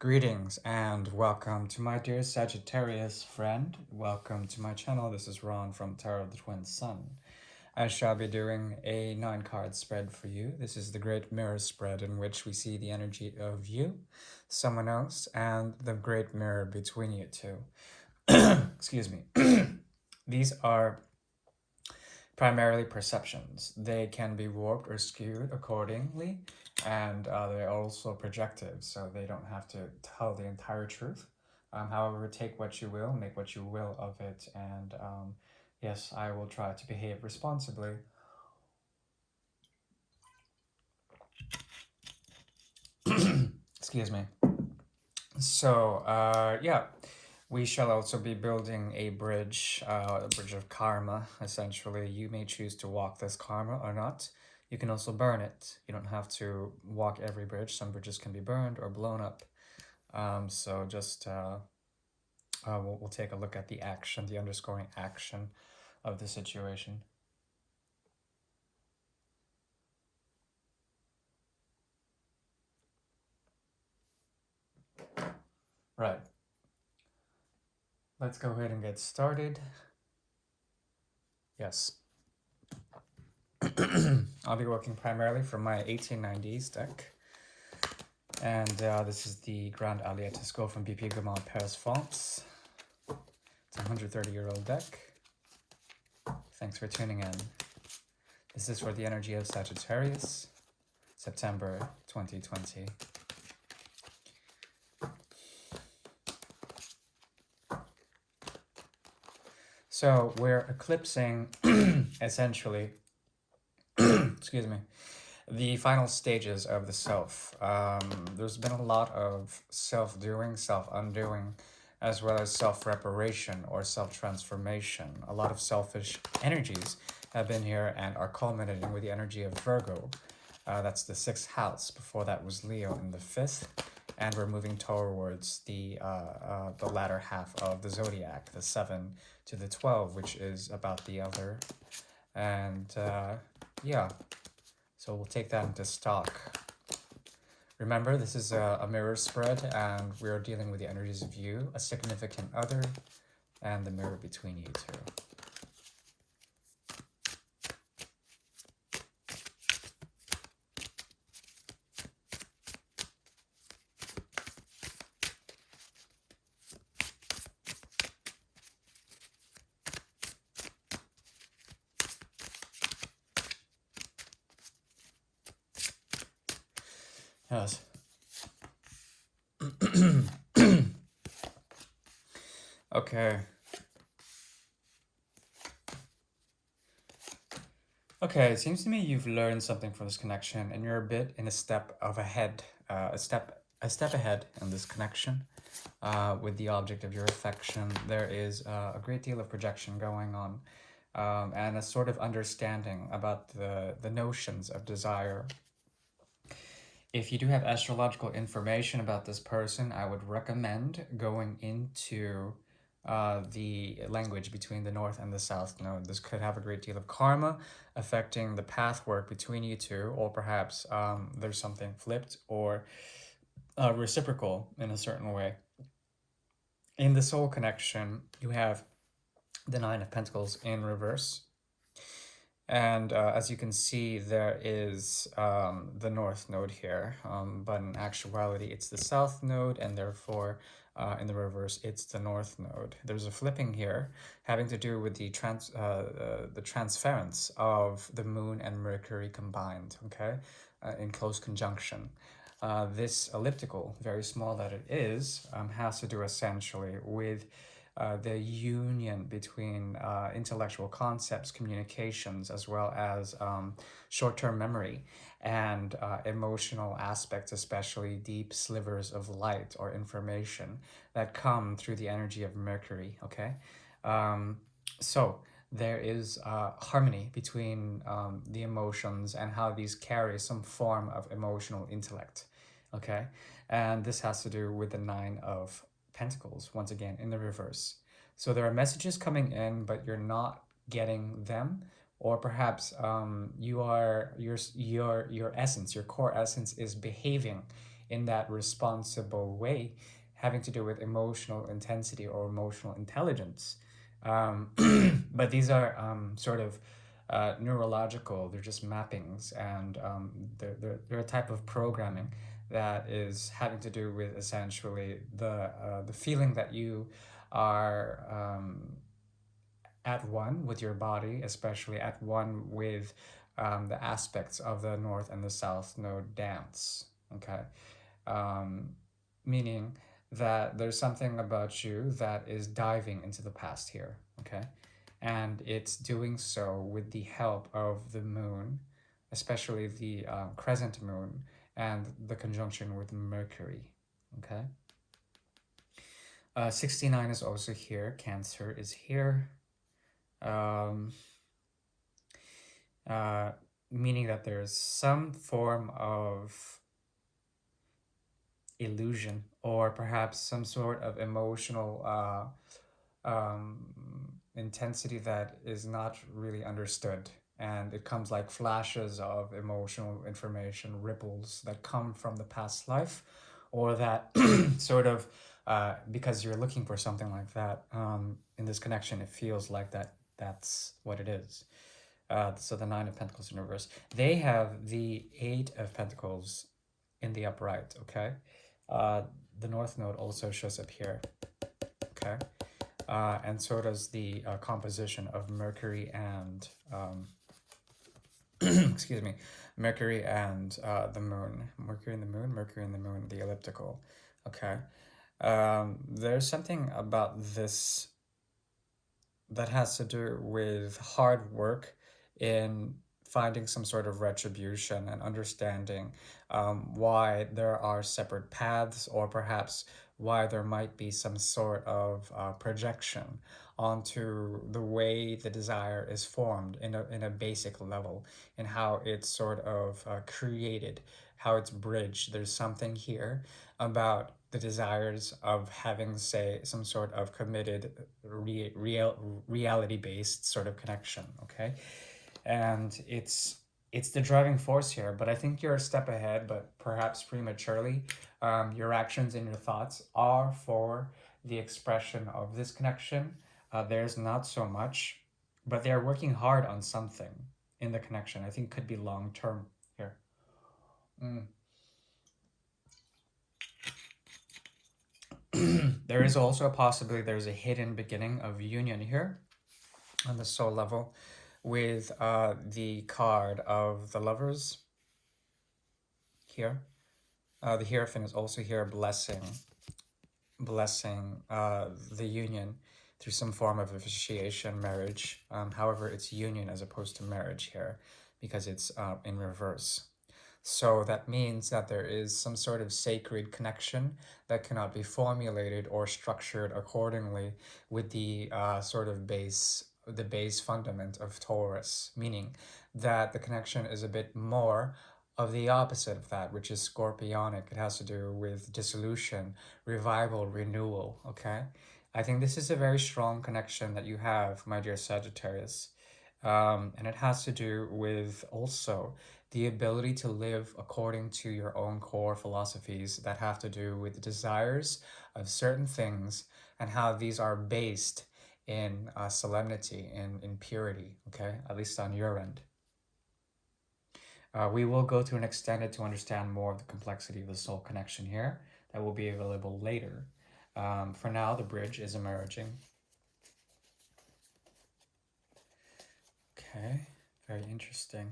Greetings and welcome to my dear Sagittarius friend. Welcome to my channel. This is Ron from Tarot of the Twin Sun. I shall be doing a 9-card spread for you. This is the Great Mirror spread in which we see the energy of you, someone else, and the Great Mirror between you two. Excuse me. These are primarily perceptions. They can be warped or skewed accordingly, and they're also projective, so they don't have to tell the entire truth. However, take what you will, make what you will of it, and yes, I will try to behave responsibly. Excuse me. So, yeah, we shall also be building a bridge of karma, essentially. You may choose to walk this karma or not. You can also burn it. You don't have to walk every bridge. Some bridges can be burned or blown up. So just, we'll take a look at the action, the underscoring action of the situation. Right. Let's go ahead and get started. Yes. I'll be working primarily from my 1890s deck. And this is the Grand Alliette Go from BP Gamal Paris, France. It's a 130-year-old deck. Thanks for tuning in. This is for the energy of Sagittarius, September 2020. So we're eclipsing, essentially, excuse me, the final stages of the self. There's been a lot of self-doing, self-undoing, as well as self-reparation or self-transformation. A lot of selfish energies have been here and are culminating with the energy of Virgo. That's the 6th house. Before that was Leo in the 5th. And we're moving towards the latter half of the zodiac, the 7 to the 12, which is about the other. And yeah, so we'll take that into stock. Remember, this is a mirror spread, and we're dealing with the energies of you, a significant other, and the mirror between you two. Yes. Okay. Okay, it seems to me you've learned something from this connection, and you're a bit in a step ahead in this connection with the object of your affection. There is a great deal of projection going on, and a sort of understanding about the notions of desire. If you do have astrological information about this person, I would recommend going into the language between the North and the South node. This could have a great deal of karma affecting the path work between you two, or perhaps there's something flipped or reciprocal in a certain way. In the soul connection, you have the 9 of Pentacles in reverse. And as you can see, there is the North node here, but in actuality, it's the South node, and therefore, in the reverse, it's the North node. There's a flipping here having to do with the transference of the Moon and Mercury combined, okay, in close conjunction. This elliptical, very small that it is, has to do essentially with the union between intellectual concepts, communications, as well as short-term memory and emotional aspects, especially deep slivers of light or information that come through the energy of Mercury, okay? So there is harmony between the emotions and how these carry some form of emotional intellect, okay? And this has to do with the 9 of Pentacles, once again, in the reverse. So there are messages coming in, but you're not getting them, or perhaps your essence, your core essence is behaving in that responsible way, having to do with emotional intensity or emotional intelligence. But these are sort of neurological, they're just mappings, and they're a type of programming that is having to do with essentially the feeling that you are at one with your body, especially at one with the aspects of the North and the South Node dance. Okay. Um, Meaning that there's something about you that is diving into the past here. Okay. And it's doing so with the help of the moon, especially the crescent moon and the conjunction with Mercury. Okay. 69 is also here. Cancer is here. Um, uh, Meaning that there's some form of illusion or perhaps some sort of emotional intensity that is not really understood. And it comes like flashes of emotional information, ripples that come from the past life, or that sort of, because you're looking for something like that in this connection, it feels like that's what it is. So the Nine of Pentacles in reverse. They have the Eight of Pentacles in the upright, okay? Uh, the North Node also shows up here, okay? And so does the composition of Mercury and, excuse me, Mercury and the Moon. Mercury and the Moon, Mercury and the Moon, the elliptical, okay? There's something about this that has to do with hard work in finding some sort of retribution and understanding why there are separate paths, or perhaps why there might be some sort of projection onto the way the desire is formed in a basic level, and how it's sort of created, how it's bridged. There's something here about the desires of having, say, some sort of committed, reality-based sort of connection, okay? And it's the driving force here, but I think you're a step ahead, but perhaps prematurely. Your actions and your thoughts are for the expression of this connection. There's not so much, but they're working hard on something in the connection. I think could be long term here. Mm. There is also a possibility there's a hidden beginning of union here on the soul level with the card of the lovers here. The Hierophant is also here blessing the union through some form of officiation, marriage. However, it's union as opposed to marriage here because it's in reverse. So that means that there is some sort of sacred connection that cannot be formulated or structured accordingly with the the base fundament of Taurus, meaning that the connection is a bit more of the opposite of that, which is scorpionic. It has to do with dissolution, revival, renewal, okay? I think this is a very strong connection that you have, my dear Sagittarius. And it has to do with also the ability to live according to your own core philosophies that have to do with the desires of certain things and how these are based in solemnity and in purity, okay? At least on your end. We will go to an extended to understand more of the complexity of the soul connection here. That will be available later. For now, the bridge is emerging. Okay, very interesting.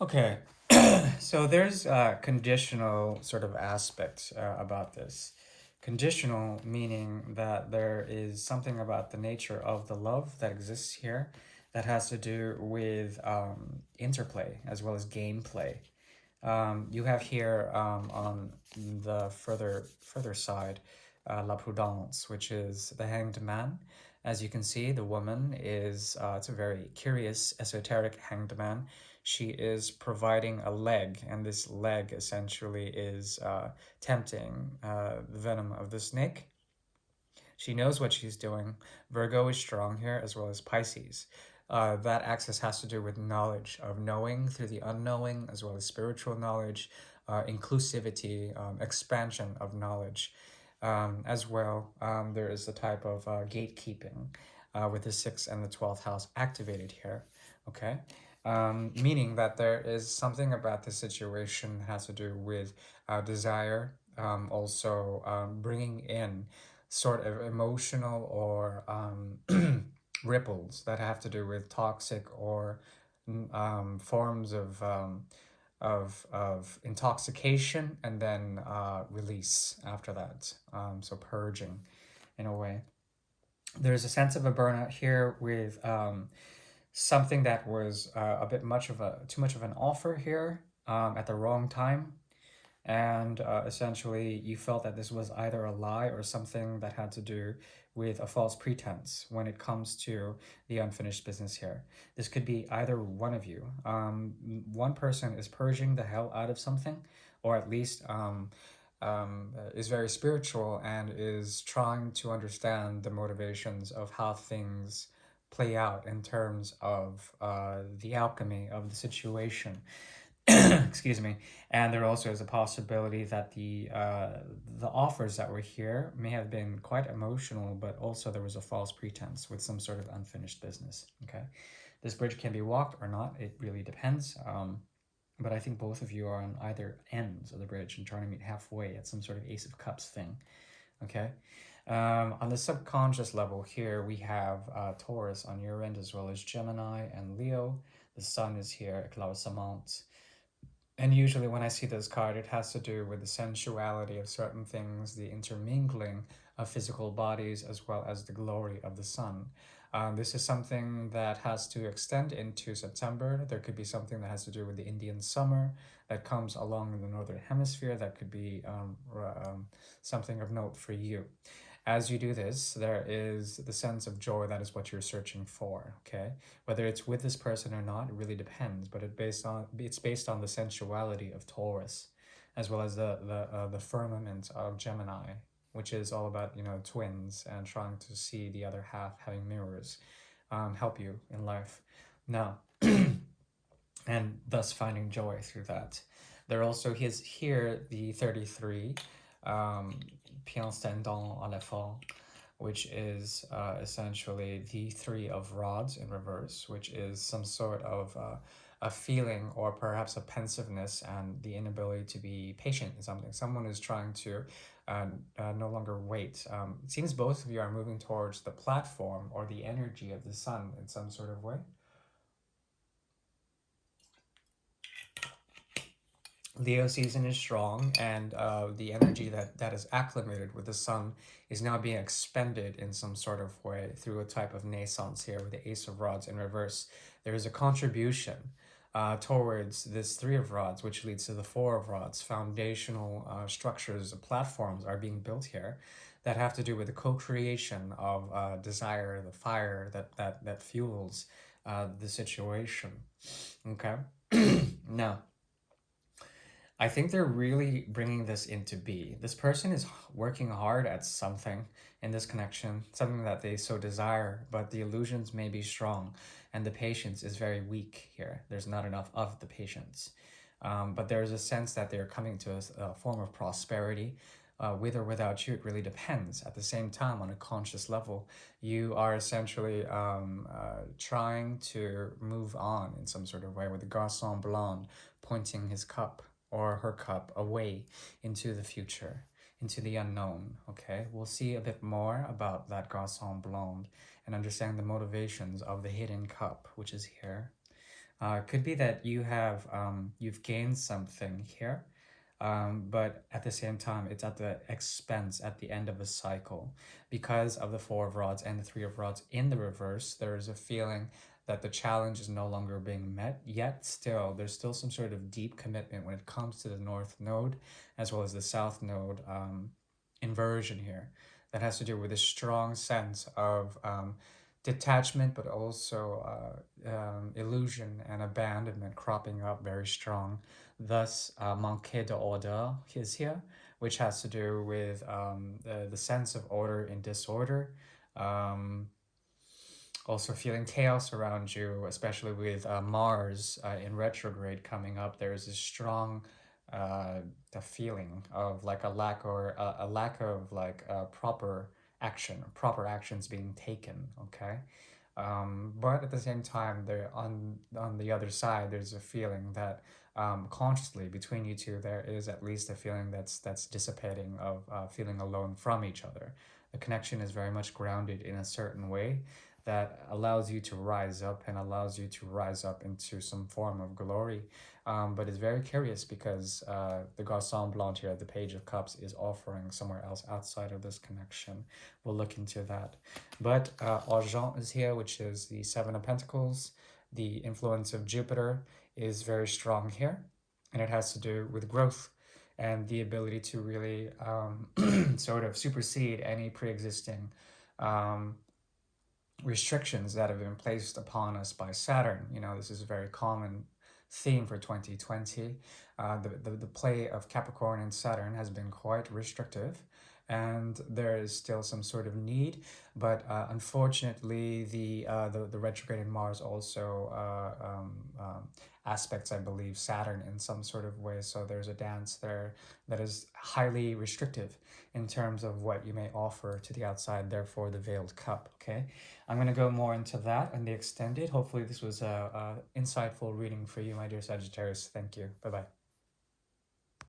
Okay, so there's conditional sort of aspects about this. Conditional meaning that there is something about the nature of the love that exists here that has to do with interplay as well as gameplay. You have here on the further side La Prudence, which is the Hanged Man. As you can see, the woman is, it's a very curious, esoteric hanged man. She is providing a leg, and this leg essentially is tempting the venom of the snake. She knows what she's doing. Virgo is strong here, as well as Pisces. That access has to do with knowledge, of knowing through the unknowing, as well as spiritual knowledge, inclusivity, expansion of knowledge. As well, there is a type of gatekeeping with the 6th and the 12th house activated here. Okay. Meaning that there is something about the situation that has to do with desire, also bringing in sort of emotional or ripples that have to do with toxic or forms of intoxication, and then release after that. So purging, in a way. There's a sense of a burnout here with something that was a bit much of a too much of an offer here at the wrong time, and essentially you felt that this was either a lie or something that had to do with a false pretense when it comes to the unfinished business here. This could be either one of you. One person is purging the hell out of something, or at least is very spiritual and is trying to understand the motivations of how things play out in terms of the alchemy of the situation. Excuse me. And there also is a possibility that the offers that were here may have been quite emotional, but also there was a false pretense with some sort of unfinished business. Okay, this bridge can be walked or not. It really depends. But I think both of you are on either ends of the bridge and trying to meet halfway at some sort of Ace of Cups thing. Okay. On the subconscious level here, we have Taurus on your end, as well as Gemini and Leo. The Sun is here, Eclaircissement. And usually, when I see this card, it has to do with the sensuality of certain things, the intermingling of physical bodies, as well as the glory of the sun. This is something that has to extend into September. There could be something that has to do with the Indian summer that comes along in the northern hemisphere. That could be something of note for you. As you do this, there is the sense of joy that is what you're searching for. Okay, whether it's with this person or not, it really depends. But it's based on the sensuality of Taurus, as well as the firmament of Gemini, which is all about twins and trying to see the other half, having mirrors, help you in life. Now, and thus finding joy through that. There also is here the 33, Piance tendant à l'effort, which is essentially the 3 of rods in reverse, which is some sort of a feeling or perhaps a pensiveness and the inability to be patient in something. Someone is trying to no longer wait. It seems both of you are moving towards the platform or the energy of the sun in some sort of way. Leo season is strong, and the energy that is acclimated with the sun is now being expended in some sort of way through a type of naissance here with the Ace of Rods in reverse. There is a contribution towards this 3 of Rods, which leads to the 4 of Rods. Foundational structures, platforms are being built here that have to do with the co-creation of desire, the fire that fuels the situation. Okay, now I think they're really bringing this into be. This person is working hard at something in this connection, something that they so desire, but the illusions may be strong and the patience is very weak here. There's not enough of the patience. But there's a sense that they're coming to a form of prosperity. With or without you, it really depends. At the same time, on a conscious level, you are essentially trying to move on in some sort of way with the garçon blonde pointing his cup or her cup away into the future, into the unknown. Okay, we'll see a bit more about that garçon blonde and understand the motivations of the hidden cup, which is here. It could be that you've gained something here, but at the same time, it's at the expense at the end of a cycle. Because of the 4 of Rods and the 3 of Rods in the reverse, there is a feeling that the challenge is no longer being met, yet still, there's still some sort of deep commitment when it comes to the North Node, as well as the South Node inversion here. That has to do with a strong sense of detachment, but also illusion and abandonment cropping up very strong. Thus, manque d'ordre is here, which has to do with the sense of order in disorder. Also feeling chaos around you, especially with Mars in retrograde coming up. There's this strong the feeling of like a lack or a lack of like proper actions being taken. Okay, but at the same time, there on the other side, there's a feeling that consciously between you two, there is at least a feeling that's dissipating of feeling alone from each other. The connection is very much grounded in a certain way that allows you to rise up and allows you to rise up into some form of glory. But it's very curious because the Garçon Blanc here, the Page of Cups, is offering somewhere else outside of this connection. We'll look into that. But Argent is here, which is the Seven of Pentacles. The influence of Jupiter is very strong here, and it has to do with growth and the ability to really sort of supersede any pre-existing um, restrictions that have been placed upon us by Saturn. You know, this is a very common theme for 2020. The play of Capricorn and Saturn has been quite restrictive, and there is still some sort of need, but unfortunately the retrograde Mars also aspects, I believe, Saturn in some sort of way. So there's a dance there that is highly restrictive in terms of what you may offer to the outside, therefore the veiled cup. Okay, I'm going to go more into that and the extended. Hopefully this was a insightful reading for you, my dear Sagittarius. Thank you. Bye bye.